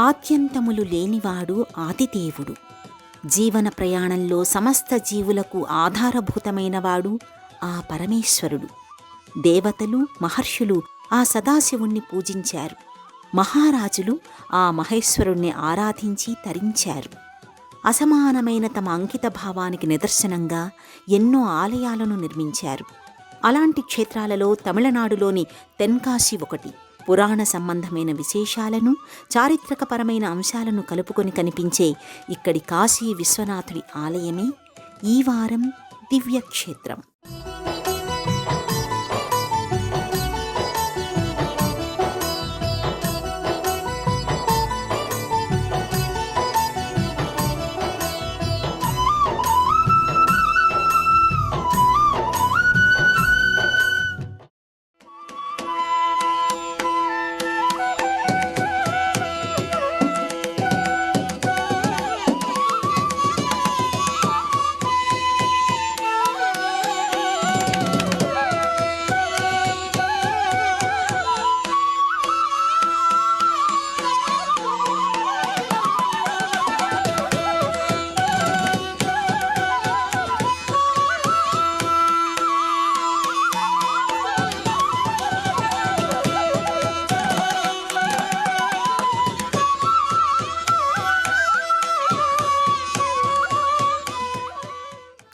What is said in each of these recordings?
ఆద్యంతములు లేనివాడు ఆదిదేవుడు. జీవన ప్రయాణంలో సమస్త జీవులకు ఆధారభూతమైనవాడు ఆ పరమేశ్వరుడు. దేవతలు, మహర్షులు ఆ సదాశివుణ్ణి పూజించారు. మహారాజులు ఆ మహేశ్వరుణ్ణి ఆరాధించి తరించారు. అసమానమైన తమ అంకిత భావానికి నిదర్శనంగా ఎన్నో ఆలయాలను నిర్మించారు. అలాంటి క్షేత్రాలలో తమిళనాడులోని తెన్కాశి ఒకటి. పురాణ సంబంధమైన విశేషాలను, చారిత్రకపరమైన అంశాలను కలుపుకొని కనిపించే ఇక్కడి కాశీ విశ్వనాథుడి ఆలయమే ఈ వారం దివ్యక్షేత్రం.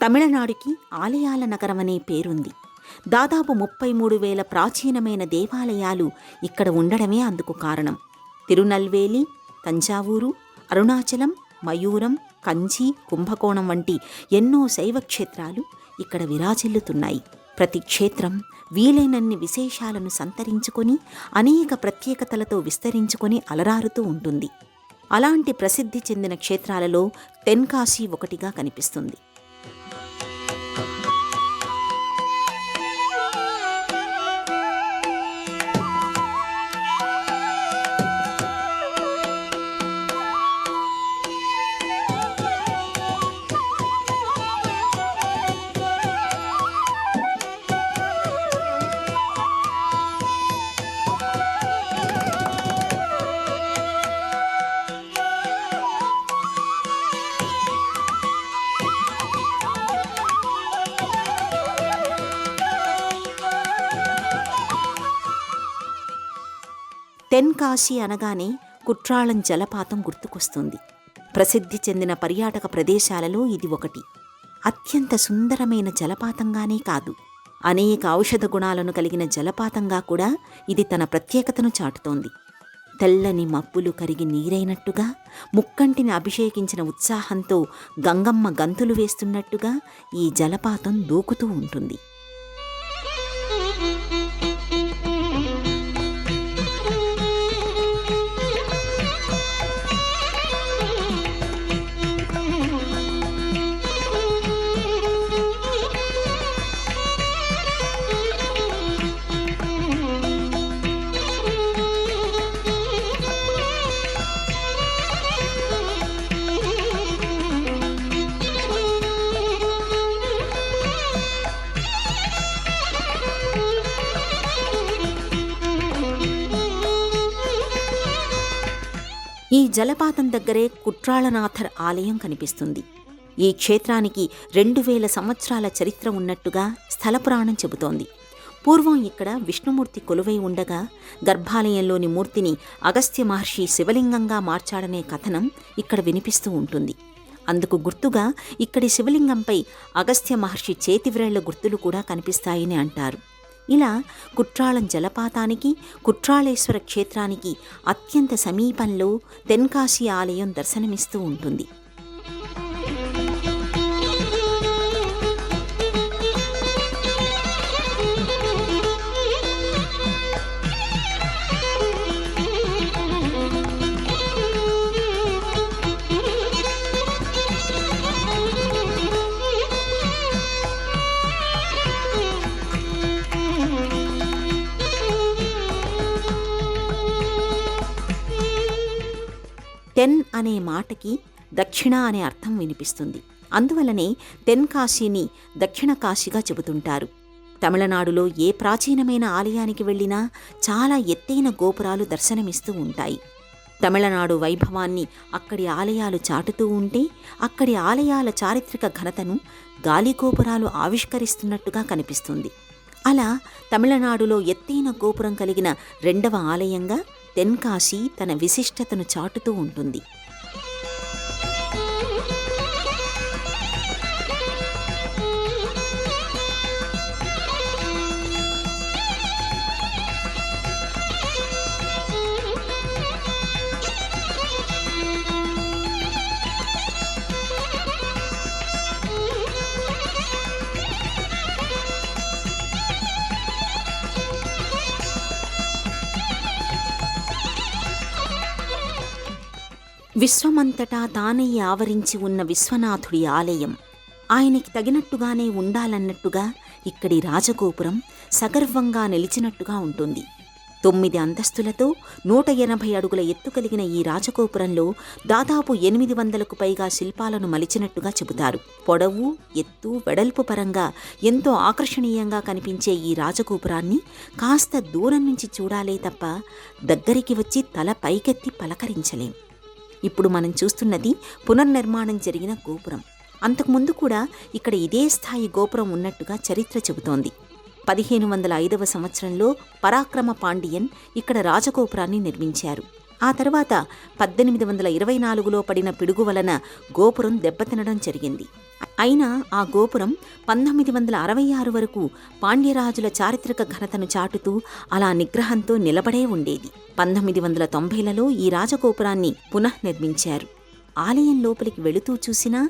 తమిళనాడుకి ఆలయాల నగరమనే పేరుంది. దాదాపు 33,000 ప్రాచీనమైన దేవాలయాలు ఇక్కడ ఉండడమే అందుకు కారణం. తిరునల్వేలి, తంజావూరు, అరుణాచలం, మయూరం, కంచి, కుంభకోణం వంటి ఎన్నో శైవ క్షేత్రాలు ఇక్కడ విరాజిల్లుతున్నాయి. ప్రతి క్షేత్రం వీలైనన్ని విశేషాలను సంతరించుకొని అనేక ప్రత్యేకతలతో విస్తరించుకొని అలరారుతూ ఉంటుంది. అలాంటి ప్రసిద్ధి చెందిన క్షేత్రాలలో తెన్కాశి ఒకటిగా కనిపిస్తుంది. తెన్కాశి అనగానే కుట్రాళం జలపాతం గుర్తుకొస్తుంది. ప్రసిద్ధి చెందిన పర్యాటక ప్రదేశాలలో ఇది ఒకటి. అత్యంత సుందరమైన జలపాతంగానే కాదు, అనేక ఔషధ గుణాలను కలిగిన జలపాతంగా కూడా ఇది తన ప్రత్యేకతను చాటుతోంది. తెల్లని మబ్బులు కరిగి నీరైనట్టుగా, ముక్కంటిని అభిషేకించిన ఉత్సాహంతో గంగమ్మ గంతులు వేస్తున్నట్టుగా ఈ జలపాతం దూకుతూ ఉంటుంది. ఈ జలపాతం దగ్గరే కుట్రాళనాథర్ ఆలయం కనిపిస్తుంది. ఈ క్షేత్రానికి 2000 సంవత్సరాల చరిత్ర ఉన్నట్టుగా స్థలపురాణం చెబుతోంది. పూర్వం ఇక్కడ విష్ణుమూర్తి కొలువై ఉండగా గర్భాలయంలోని మూర్తిని అగస్త్య మహర్షి శివలింగంగా మార్చాడనే కథనం ఇక్కడ వినిపిస్తూ ఉంటుంది. అందుకు గుర్తుగా ఇక్కడి శివలింగంపై అగస్త్య మహర్షి చేతివ్రేళ్ల గుర్తులు కూడా కనిపిస్తాయని అంటారు. ఇలా కుట్రాళం జలపాతానికి, కుట్రాళేశ్వర క్షేత్రానికి అత్యంత సమీపంలో తెన్కాశి ఆలయం దర్శనమిస్తూ ఉంటుంది. తెన్ అనే మాటకి దక్షిణ అనే అర్థం వినిపిస్తుంది. అందువలనే తెన్కాశీని దక్షిణ కాశీగా చెబుతుంటారు. తమిళనాడులో ఏ ప్రాచీనమైన ఆలయానికి వెళ్ళినా చాలా ఎత్తైన గోపురాలు దర్శనమిస్తూ ఉంటాయి. తమిళనాడు వైభవాన్ని అక్కడి ఆలయాలు చాటుతూ ఉంటే, అక్కడి ఆలయాల చారిత్రక ఘనతను గాలిగోపురాలు ఆవిష్కరిస్తున్నట్టుగా కనిపిస్తుంది. అలా తమిళనాడులో ఎత్తైన గోపురం కలిగిన రెండవ ఆలయంగా తెన్కాశీ తన విశిష్టతను చాటుతూ ఉంటుంది. విశ్వమంతటా తానే ఆవరించి ఉన్న విశ్వనాథుడి ఆలయం ఆయనకి తగినట్టుగానే ఉండాలన్నట్టుగా ఇక్కడి రాజగోపురం సగర్వంగా నిలిచినట్టుగా ఉంటుంది. 9 అంతస్తులతో 180 అడుగుల ఎత్తు కలిగిన ఈ రాజగోపురంలో దాదాపు 800కు పైగా శిల్పాలను మలిచినట్టుగా చెబుతారు. పొడవు, ఎత్తు, వెడల్పు పరంగా ఎంతో ఆకర్షణీయంగా కనిపించే ఈ రాజగోపురాన్ని కాస్త దూరం నుంచి చూడాలే తప్ప దగ్గరికి వచ్చి తల పైకెత్తి పలకరించలేం. ఇప్పుడు మనం చూస్తున్నది పునర్నిర్మాణం జరిగిన గోపురం. అంతకుముందు కూడా ఇక్కడ ఇదే స్థాయి గోపురం ఉన్నట్టుగా చరిత్ర చెబుతోంది. 1505వ సంవత్సరంలో పరాక్రమ పాండియన్ ఇక్కడ రాజగోపురాన్ని నిర్మించారు. ఆ తర్వాత 1824లో పడిన పిడుగు వలన గోపురం దెబ్బతినడం జరిగింది. అయినా ఆ గోపురం 1966 వరకు పాండ్యరాజుల చారిత్రక ఘనతను చాటుతూ అలా నిగ్రహంతో నిలబడే ఉండేది. 1990లలో ఈ రాజగోపురాన్ని పునఃనిర్మించారు. ఆలయం లోపలికి వెళుతూ చూసినా,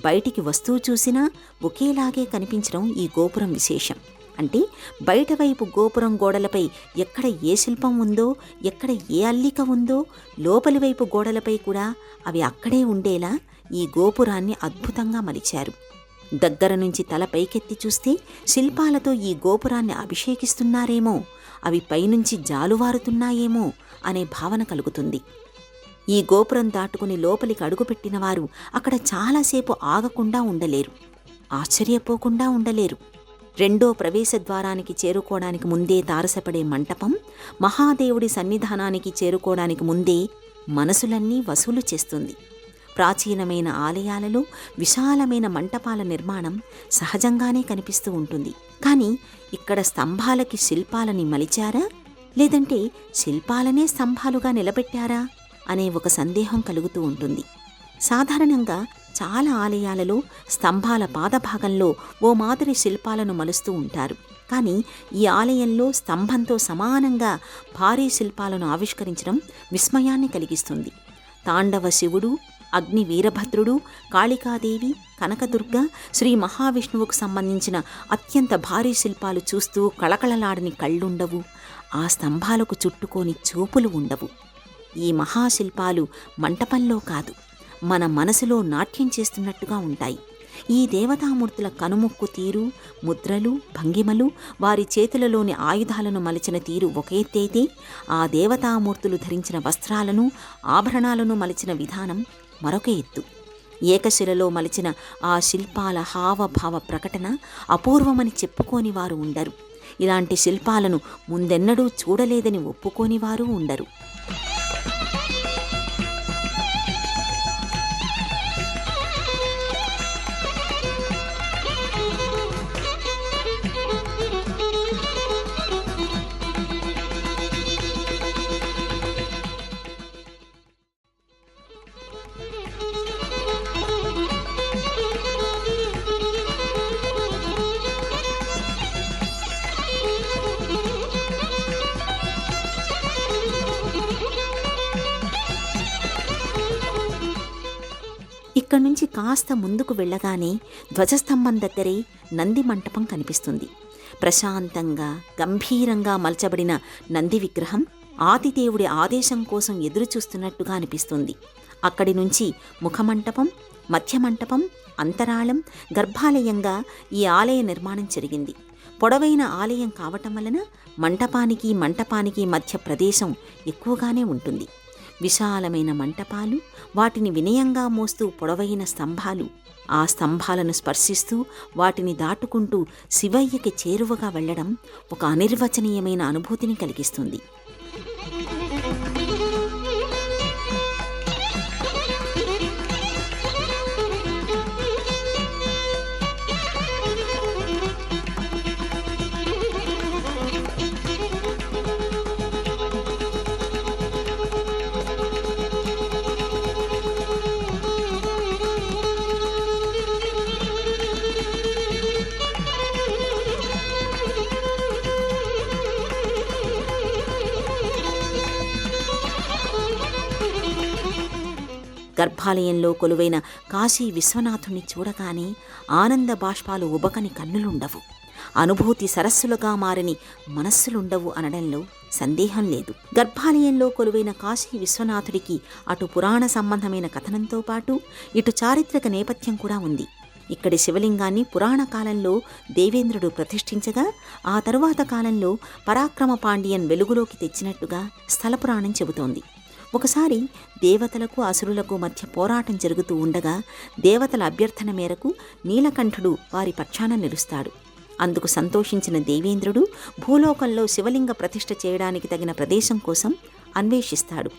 బయటికి వస్తూ చూసినా ఒకేలాగే కనిపించడం ఈ గోపురం విశేషం. అంటే బయటవైపు గోపురం గోడలపై ఎక్కడ ఏ శిల్పం ఉందో, ఎక్కడ ఏ అల్లిక ఉందో, లోపలి వైపు గోడలపై కూడా అవి అక్కడే ఉండేలా ఈ గోపురాన్ని అద్భుతంగా మలిచారు. దగ్గర నుంచి తల పైకెత్తి చూస్తే శిల్పాలతో ఈ గోపురాన్ని అభిషేకిస్తున్నారేమో, అవి పైనుంచి జాలువారుతున్నాయేమో అనే భావన కలుగుతుంది. ఈ గోపురం దాటుకుని లోపలికి అడుగుపెట్టిన వారు అక్కడ చాలాసేపు ఆగకుండా ఉండలేరు, ఆశ్చర్యపోకుండా ఉండలేరు. రెండో ప్రవేశ ద్వారానికి చేరుకోవడానికి ముందే తారసపడే మంటపం, మహాదేవుడి సన్నిధానానికి చేరుకోవడానికి ముందే మనసులన్నీ వసూలు చేస్తుంది. ప్రాచీనమైన ఆలయాలలో విశాలమైన మంటపాల నిర్మాణం సహజంగానే కనిపిస్తూ ఉంటుంది. కానీ ఇక్కడ స్తంభాలకి శిల్పాలని మలిచారా, లేదంటే శిల్పాలనే స్తంభాలుగా నిలబెట్టారా అనే ఒక సందేహం కలుగుతూ ఉంటుంది. సాధారణంగా చాలా ఆలయాలలో స్తంభాల పాదభాగంలో ఓ మాదిరి శిల్పాలను మలుస్తూ ఉంటారు. కానీ ఈ ఆలయంలో స్తంభంతో సమానంగా భారీ శిల్పాలను ఆవిష్కరించడం విస్మయాన్ని కలిగిస్తుంది. తాండవ శివుడు, అగ్ని వీరభద్రుడు, కాళికాదేవి, కనకదుర్గ, శ్రీ మహావిష్ణువుకు సంబంధించిన అత్యంత భారీ శిల్పాలు చూస్తూ కళకళలాడని కళ్ళుండవు, ఆ స్తంభాలకు చుట్టుకోని చూపులు ఉండవు. ఈ మహాశిల్పాలు మంటపంలో కాదు, మన మనసులో నాట్యం చేస్తున్నట్టుగా ఉంటాయి. ఈ దేవతామూర్తుల కనుముక్కు తీరు, ముద్రలు, భంగిమలు, వారి చేతులలోని ఆయుధాలను మలిచిన తీరు ఒక ఎత్తైతే, ఆ దేవతామూర్తులు ధరించిన వస్త్రాలను, ఆభరణాలను మలిచిన విధానం మరొక ఎత్తు. ఏకశిలలో మలిచిన ఆ శిల్పాల హావభావ ప్రకటన అపూర్వమని చెప్పుకోని వారు ఉండరు. ఇలాంటి శిల్పాలను ముందెన్నడూ చూడలేదని ఒప్పుకోని వారు ఉండరు. ఇక్కడి నుంచి కాస్త ముందుకు వెళ్ళగానే ధ్వజస్తంభం దగ్గరే నంది మంటపం కనిపిస్తుంది. ప్రశాంతంగా, గంభీరంగా మలచబడిన నంది విగ్రహం ఆదిదేవుడి ఆదేశం కోసం ఎదురుచూస్తున్నట్టుగా అనిపిస్తుంది. అక్కడి నుంచి ముఖమంటపం, మధ్యమంటపం, అంతరాళం, గర్భాలయంగా ఈ ఆలయ నిర్మాణం జరిగింది. పొడవైన ఆలయం కావటం వలన మంటపానికి మధ్య ప్రదేశం ఎక్కువగానే ఉంటుంది. విశాలమైన మంటపాలు, వాటిని వినయంగా మోస్తూ పొడవైన స్తంభాలు, ఆ స్తంభాలను స్పర్శిస్తూ వాటిని దాటుకుంటూ శివయ్యకి చేరువగా వెళ్లడం ఒక అనిర్వచనీయమైన అనుభూతిని కలిగిస్తుంది. గర్భాలయంలో కొలువైన కాశీ విశ్వనాథుణ్ణి చూడగానే ఆనంద బాష్పాలు ఉబకని కన్నులుండవు, అనుభూతి సరస్సులుగా మారని మనస్సులుండవు అనడంలో సందేహం లేదు. గర్భాలయంలో కొలువైన కాశీ విశ్వనాథుడికి అటు పురాణ సంబంధమైన కథనంతో పాటు ఇటు చారిత్రక నేపథ్యం కూడా ఉంది. ఇక్కడి శివలింగాన్ని పురాణ కాలంలో దేవేంద్రుడు ప్రతిష్ఠించగా ఆ తరువాత కాలంలో పరాక్రమ పాండ్యన్ వెలుగులోకి తెచ్చినట్టుగా స్థల పురాణం చెబుతోంది. ఒకసారి దేవతలకు అసురులకు మధ్య పోరాటం జరుగుతూ ఉండగా దేవతల అభ్యర్థన మేరకు నీలకంఠుడు వారి పక్షాన నిలుస్తాడు. అందుకు సంతోషించిన దేవేంద్రుడు భూలోకంలో శివలింగ ప్రతిష్ఠ చేయడానికి తగిన ప్రదేశం కోసం అన్వేషిస్తాడు.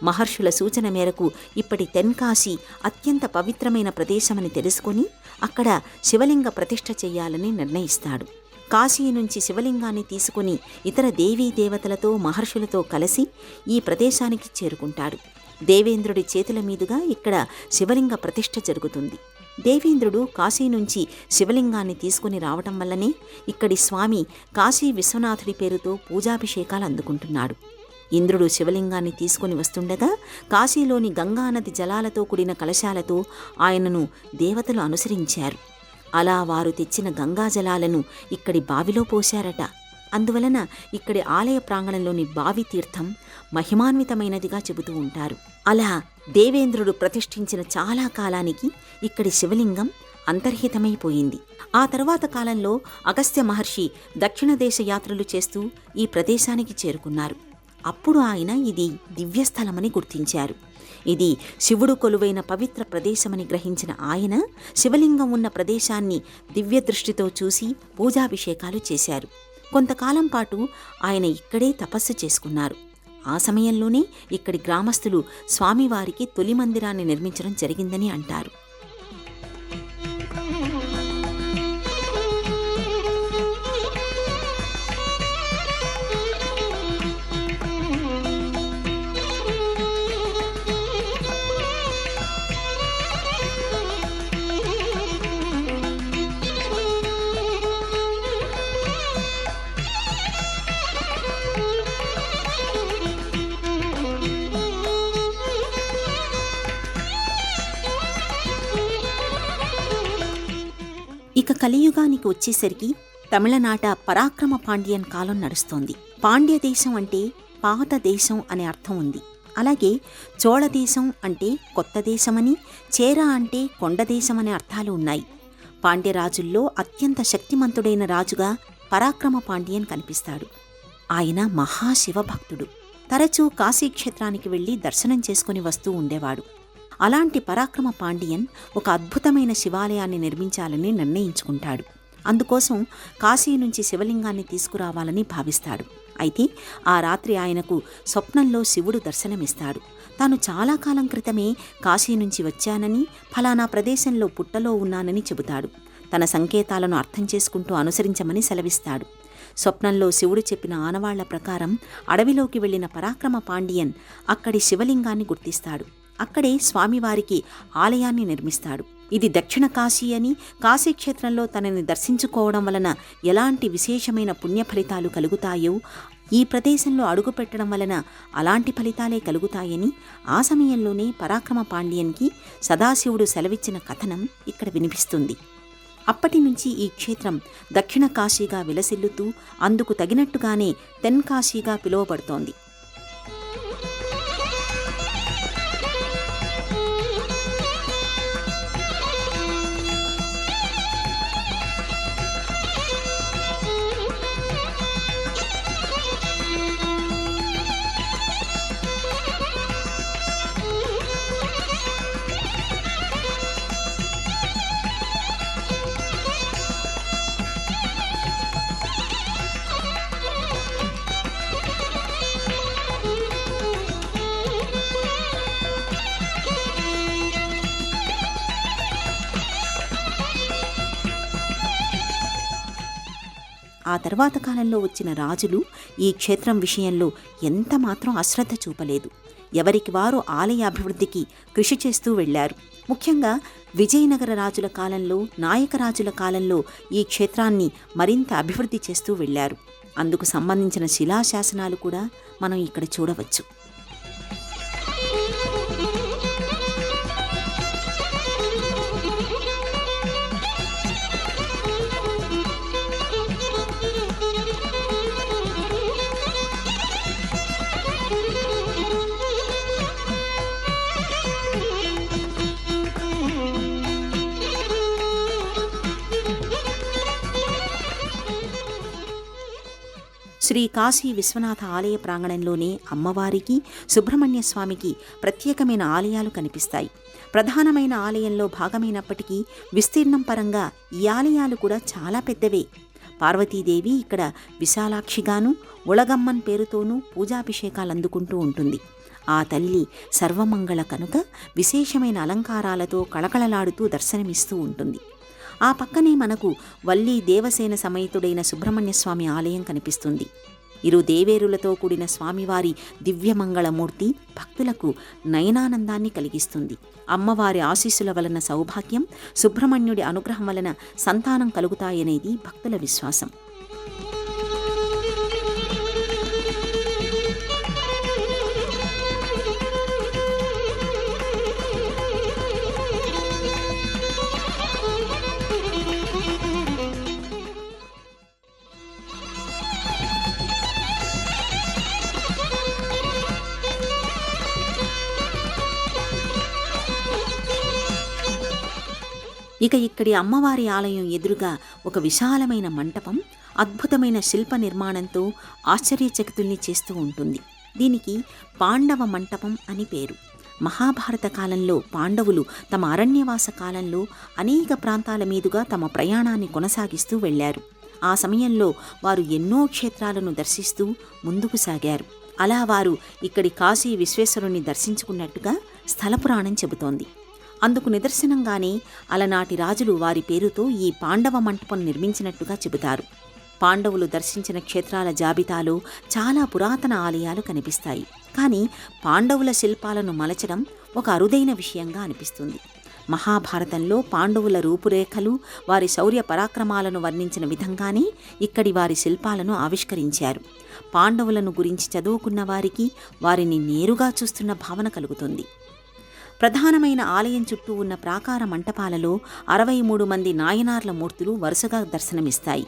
మహర్షుల సూచన మేరకు ఇప్పటి తెన్కాశీ అత్యంత పవిత్రమైన ప్రదేశమని తెలుసుకొని అక్కడ శివలింగ ప్రతిష్ఠ చేయాలని నిర్ణయిస్తాడు. కాశీ నుంచి శివలింగాన్ని తీసుకుని ఇతర దేవీ దేవతలతో మహర్షులతో కలిసి ఈ ప్రదేశానికి చేరుకుంటాడు. దేవేంద్రుడి చేతుల మీదుగా ఇక్కడ శివలింగ ప్రతిష్ఠ జరుగుతుంది. దేవేంద్రుడు కాశీ నుంచి శివలింగాన్ని తీసుకుని రావటం వల్లనే ఇక్కడి స్వామి కాశీ విశ్వనాథుడి పేరుతో పూజాభిషేకాలు అందుకుంటున్నాడు. ఇంద్రుడు శివలింగాన్ని తీసుకుని వస్తుండగా కాశీలోని గంగానది జలాలతో కూడిన కలశాలతో ఆయనను దేవతలు అనుసరించారు. అలా వారు తెచ్చిన గంగా జలాలను ఇక్కడి బావిలో పోశారట. అందువలన ఇక్కడి ఆలయ ప్రాంగణంలోని బావి తీర్థం మహిమాన్వితమైనదిగా చెబుతూ ఉంటారు. అలా దేవేంద్రుడు ప్రతిష్ఠించిన చాలా కాలానికి ఇక్కడి శివలింగం అంతర్హితమైపోయింది. ఆ తరువాత కాలంలో అగస్త్య మహర్షి దక్షిణ దేశ యాత్రలు చేస్తూ ఈ ప్రదేశానికి చేరుకున్నారు. అప్పుడు ఆయన ఇది దివ్యస్థలమని గుర్తించారు. ఇది శివుడు కొలువైన పవిత్ర ప్రదేశమని గ్రహించిన ఆయన శివలింగం ఉన్న ప్రదేశాన్ని దివ్య దృష్టితో చూసి పూజాభిషేకాలు చేశారు. కొంతకాలం పాటు ఆయన ఇక్కడే తపస్సు చేసుకున్నారు. ఆ సమయంలోనే ఇక్కడి గ్రామస్తులు స్వామివారికి తొలి మందిరాన్ని నిర్మించడం జరిగిందని అంటారు. ఇక కలియుగానికి వచ్చేసరికి తమిళనాట పరాక్రమ పాండ్యన్ కాలం నడుస్తోంది. పాండ్య దేశం అంటే పాత దేశం అనే అర్థం ఉంది. అలాగే చోళ దేశం అంటే కొత్త దేశమని, చేర అంటే కొండ దేశం అనే అర్థాలు ఉన్నాయి. పాండ్యరాజుల్లో అత్యంత శక్తిమంతుడైన రాజుగా పరాక్రమ పాండ్యన్ కనిపిస్తాడు. ఆయన మహాశివభక్తుడు. తరచూ కాశీక్షేత్రానికి వెళ్లి దర్శనం చేసుకుని వస్తూ ఉండేవాడు. అలాంటి పరాక్రమ పాండ్యన్ ఒక అద్భుతమైన శివాలయాన్ని నిర్మించాలని నిర్ణయించుకుంటాడు. అందుకోసం కాశీ నుంచి శివలింగాన్ని తీసుకురావాలని భావిస్తాడు. అయితే ఆ రాత్రి ఆయనకు స్వప్నంలో శివుడు దర్శనమిస్తాడు. తాను చాలా కాలం క్రితమే కాశీ నుంచి వచ్చానని, ఫలానా ప్రదేశంలో పుట్టలో ఉన్నానని చెబుతాడు. తన సంకేతాలను అర్థం చేసుకుంటూ అనుసరించమని సెలవిస్తాడు. స్వప్నంలో శివుడు చెప్పిన ఆనవాళ్ల ప్రకారం అడవిలోకి వెళ్లిన పరాక్రమ పాండ్యన్ అక్కడి శివలింగాన్ని గుర్తిస్తాడు. అక్కడే స్వామివారికి ఆలయాన్ని నిర్మిస్తాడు. ఇది దక్షిణ కాశీ అని, కాశీక్షేత్రంలో తనని దర్శించుకోవడం వలన ఎలాంటి విశేషమైన పుణ్య ఫలితాలు కలుగుతాయో, ఈ ప్రదేశంలో అడుగుపెట్టడం వలన అలాంటి ఫలితాలే కలుగుతాయని ఆ సమయంలోనే పరాక్రమ పాండ్యన్కి సదాశివుడు సెలవిచ్చిన కథనం ఇక్కడ వినిపిస్తుంది. అప్పటి నుంచి ఈ క్షేత్రం దక్షిణ కాశీగా విలసిల్లుతూ అందుకు తగినట్టుగానే తెన్కాశీగా పిలువబడుతోంది. ఆ తర్వాత కాలంలో వచ్చిన రాజులు ఈ క్షేత్రం విషయంలో ఎంత మాత్రం అశ్రద్ధ చూపలేదు. ఎవరికి వారు ఆలయ అభివృద్ధికి కృషి చేస్తూ వెళ్లారు. ముఖ్యంగా విజయనగర రాజుల కాలంలో, నాయకరాజుల కాలంలో ఈ క్షేత్రాన్ని మరింత అభివృద్ధి చేస్తూ వెళ్లారు. అందుకు సంబంధించిన శిలాశాసనాలు కూడా మనం ఇక్కడ చూడవచ్చు. శ్రీ కాశీ విశ్వనాథ ఆలయ ప్రాంగణంలోనే అమ్మవారికి, సుబ్రహ్మణ్య స్వామికి ప్రత్యేకమైన ఆలయాలు కనిపిస్తాయి. ప్రధానమైన ఆలయంలో భాగమైనప్పటికీ విస్తీర్ణం పరంగా ఈ ఆలయాలు కూడా చాలా పెద్దవే. పార్వతీదేవి ఇక్కడ విశాలాక్షిగాను, ఉళగమ్మన్ పేరుతోనూ పూజాభిషేకాలు అందుకుంటూ ఉంటుంది. ఆ తల్లి సర్వమంగళ కనుక విశేషమైన అలంకారాలతో కళకళలాడుతూ దర్శనమిస్తూ ఉంటుంది. ఆ పక్కనే మనకు వల్లీ దేవసేన సమేతుడైన సుబ్రహ్మణ్యస్వామి ఆలయం కనిపిస్తుంది. ఇరు దేవేరులతో కూడిన స్వామివారి దివ్యమంగళమూర్తి భక్తులకు నయనానందాన్ని కలిగిస్తుంది. అమ్మవారి ఆశీస్సుల వలన సౌభాగ్యం, సుబ్రహ్మణ్యుడి అనుగ్రహం వలన సంతానం కలుగుతాయనేది భక్తుల విశ్వాసం. ఇక ఇక్కడి అమ్మవారి ఆలయం ఎదురుగా ఒక విశాలమైన మంటపం అద్భుతమైన శిల్ప నిర్మాణంతో ఆశ్చర్యచకితుల్ని చేస్తూ ఉంటుంది. దీనికి పాండవ మంటపం అని పేరు. మహాభారత కాలంలో పాండవులు తమ అరణ్యవాస కాలంలో అనేక ప్రాంతాల మీదుగా తమ ప్రయాణాన్ని కొనసాగిస్తూ వెళ్లారు. ఆ సమయంలో వారు ఎన్నో క్షేత్రాలను దర్శిస్తూ ముందుకు సాగారు. అలా వారు ఇక్కడి కాశీ విశ్వేశ్వరుణ్ణి దర్శించుకున్నట్టుగా స్థల పురాణం చెబుతోంది. అందుకు నిదర్శనంగానే అలనాటి రాజులు వారి పేరుతో ఈ పాండవ మంటపం నిర్మించినట్టుగా చెబుతారు. పాండవులు దర్శించిన క్షేత్రాల జాబితాలో చాలా పురాతన ఆలయాలు కనిపిస్తాయి. కానీ పాండవుల శిల్పాలను మలచడం ఒక అరుదైన విషయంగా అనిపిస్తుంది. మహాభారతంలో పాండవుల రూపురేఖలు, వారి శౌర్య పరాక్రమాలను వర్ణించిన విధంగానే ఇక్కడి వారి శిల్పాలను ఆవిష్కరించారు. పాండవులను గురించి చదువుకున్న వారికి వారిని నేరుగా చూస్తున్న భావన కలుగుతుంది. ప్రధానమైన ఆలయం చుట్టూ ఉన్న ప్రాకార మంటపాలలో 63 మంది నాయనార్ల మూర్తులు వరుసగా దర్శనమిస్తాయి.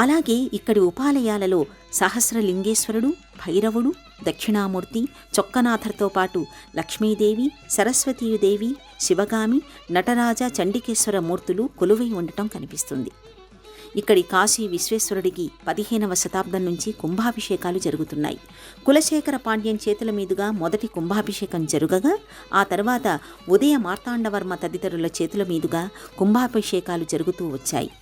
అలాగే ఇక్కడి ఉపాలయాలలో సహస్రలింగేశ్వరుడు, భైరవుడు, దక్షిణామూర్తి, చొక్కనాథర్తో పాటు లక్ష్మీదేవి, సరస్వతీదేవి, శివగామి, నటరాజ, చండికేశ్వర మూర్తులు కొలువై ఉండటం కనిపిస్తుంది. ఇక్కడి కాశీ విశ్వేశ్వరుడికి 15వ శతాబ్దం నుంచి కుంభాభిషేకాలు జరుగుతున్నాయి. కులశేఖర పాండ్యం చేతుల మీదుగా మొదటి కుంభాభిషేకం జరుగగా ఆ తర్వాత ఉదయ మార్తాండవర్మ తదితరుల చేతుల మీదుగా కుంభాభిషేకాలు జరుగుతూ వచ్చాయి.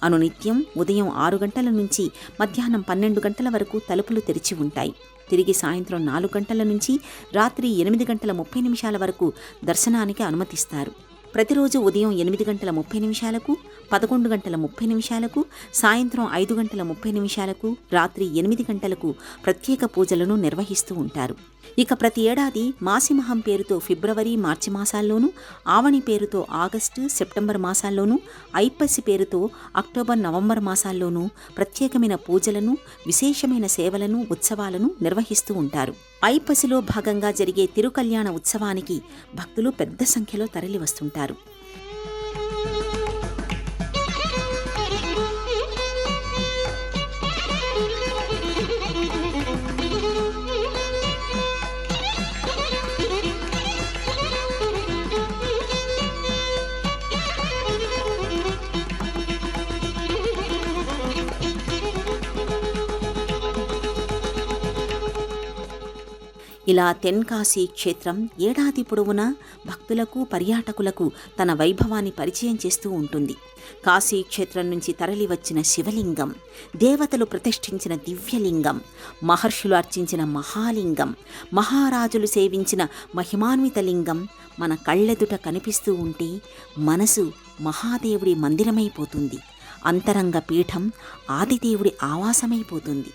అనునిత్యం ఉదయం 6 గంటల నుంచి మధ్యాహ్నం 12 గంటల వరకు తలుపులు తెరిచి ఉంటాయి. తిరిగి సాయంత్రం 4 గంటల నుంచి రాత్రి 8 గంటల 30 నిమిషాల వరకు దర్శనానికి అనుమతిస్తారు. ప్రతిరోజు ఉదయం 8 గంటల 30 నిమిషాలకు, 11 గంటల 30 నిమిషాలకు, సాయంత్రం 5 గంటల 30 నిమిషాలకు, రాత్రి 8 గంటలకు ప్రత్యేక పూజలను నిర్వహిస్తూ ఉంటారు. ఇక ప్రతి ఏడాది మాసిమహం పేరుతో ఫిబ్రవరి, మార్చి మాసాల్లోనూ, ఆవణి పేరుతో ఆగస్టు, సెప్టెంబర్ మాసాల్లోనూ, ఐప్పసి పేరుతో అక్టోబర్, నవంబర్ మాసాల్లోనూ ప్రత్యేకమైన పూజలను, విశేషమైన సేవలను, ఉత్సవాలను నిర్వహిస్తూ ఉంటారు. ఐప్పసిలో భాగంగా జరిగే తిరుకల్యాణ ఉత్సవానికి భక్తులు పెద్ద సంఖ్యలో తరలి వస్తుంటారు. ఇలా తెన్కాశీ క్షేత్రం ఏడాది పొడవునా భక్తులకు, పర్యాటకులకు తన వైభవాన్ని పరిచయం చేస్తూ ఉంటుంది. కాశీ క్షేత్రం నుంచి తరలి వచ్చిన శివలింగం, దేవతలు ప్రతిష్ఠించిన దివ్యలింగం, మహర్షులు అర్చించిన మహాలింగం, మహారాజులు సేవించిన మహిమాన్విత లింగం మన కళ్ళెదుట కనిపిస్తూ ఉంటే మనసు మహాదేవుడి మందిరమైపోతుంది. అంతరంగ పీఠం ఆదిదేవుడి ఆవాసమైపోతుంది.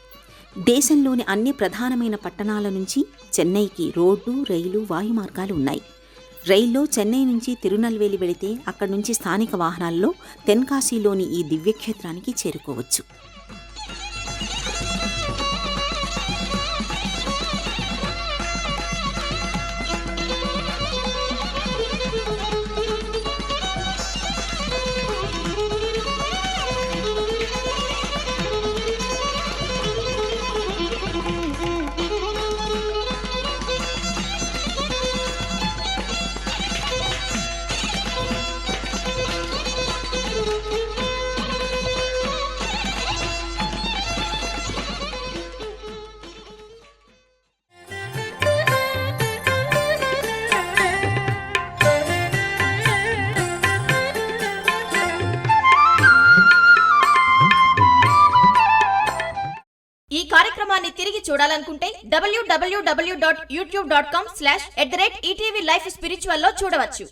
దేశంలోని అన్ని ప్రధానమైన పట్టణాల నుంచి చెన్నైకి రోడ్డు, రైలు, వాయు మార్గాలు ఉన్నాయి. రైల్లో చెన్నై నుంచి తిరునల్వేలి వెళితే అక్కడి నుంచి స్థానిక వాహనాల్లో తెన్కాశీలోని ఈ దివ్యక్షేత్రానికి చేరుకోవచ్చు. ఈ కార్యక్రమాన్ని తిరిగి చూడాలనుకుంటే www.youtube.com/@ETV Life Spiritual లో చూడవచ్చు.